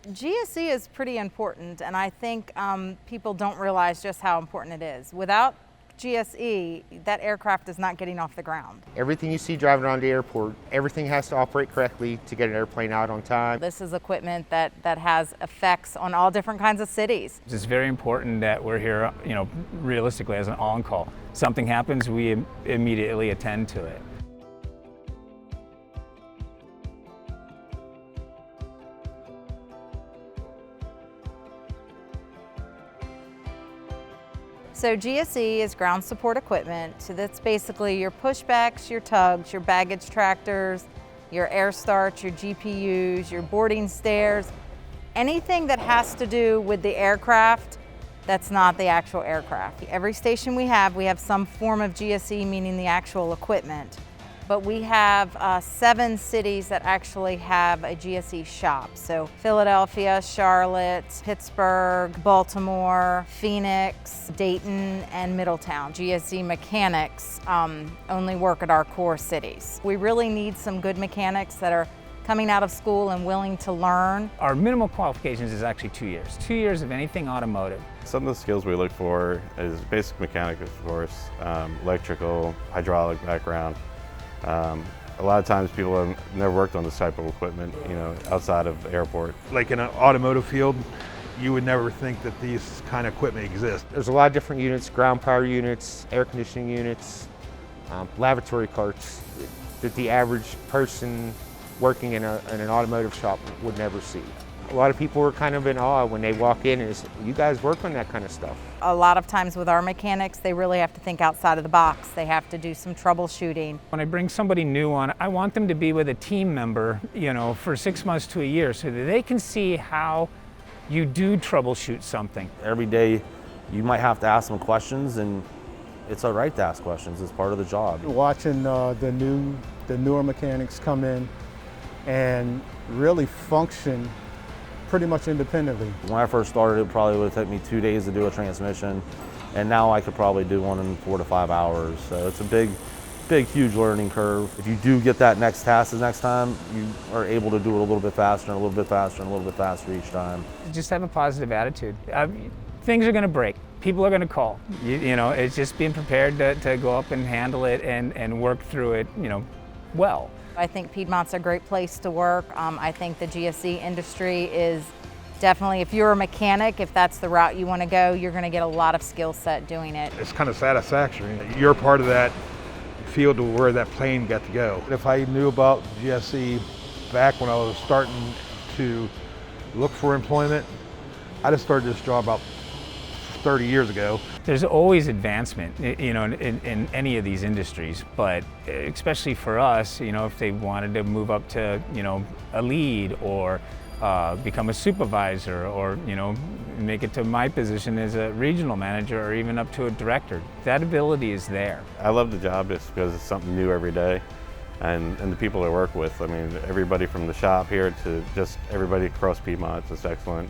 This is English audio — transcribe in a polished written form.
GSE is pretty important, and I think people don't realize just how important it is. Without GSE, that aircraft is not getting off the ground. Everything you see driving around the airport, everything has to operate correctly to get an airplane out on time. This is equipment that has effects on all different kinds of cities. It's very important that we're here, realistically as an on-call. Something happens, we immediately attend to it. So GSE is ground support equipment. So that's basically your pushbacks, your tugs, your baggage tractors, your air starts, your GPUs, your boarding stairs, anything that has to do with the aircraft that's not the actual aircraft. Every station we have some form of GSE, meaning the actual equipment. But we have 7 cities that actually have a GSE shop. So Philadelphia, Charlotte, Pittsburgh, Baltimore, Phoenix, Dayton, and Middletown. GSE mechanics only work at our core cities. We really need some good mechanics that are coming out of school and willing to learn. Our minimal qualifications is actually 2 years. 2 years of anything automotive. Some of the skills we look for is basic mechanic, of course, electrical, hydraulic background. A lot of times people have never worked on this type of equipment, outside of the airport. Like in an automotive field, you would never think that these kind of equipment exist. There's a lot of different units, ground power units, air conditioning units, lavatory carts that the average person working in an automotive shop would never see. A lot of people are kind of in awe when they walk in and say, you guys work on that kind of stuff. A lot of times with our mechanics, they really have to think outside of the box. They have to do some troubleshooting. When I bring somebody new on, I want them to be with a team member, for 6 months to a year so that they can see how you do troubleshoot something. Every day you might have to ask them questions, and it's all right to ask questions. It's part of the job. Watching the newer mechanics come in and really function pretty much independently. When I first started, it probably would have taken me 2 days to do a transmission, and now I could probably do one in 4 to 5 hours. So it's a big, huge learning curve. If you do get that next task the next time, you are able to do it a little bit faster and a little bit faster and a little bit faster each time. Just have a positive attitude. Things are going to break. People are going to call. It's just being prepared to go up and handle it and work through it, well. I think Piedmont's a great place to work. I think the GSE industry is definitely, if you're a mechanic, if that's the route you want to go, you're going to get a lot of skill set doing it. It's kind of satisfactory. You're part of that field to where that plane got to go. If I knew about GSE back when I was starting to look for employment, I'd have started this job about 30 years ago. There's always advancement, in any of these industries, but especially for us, if they wanted to move up to, a lead or become a supervisor or, make it to my position as a regional manager or even up to a director, that ability is there. I love the job just because it's something new every day, and the people I work with. I mean, everybody from the shop here to just everybody across Piedmont, it's just excellent.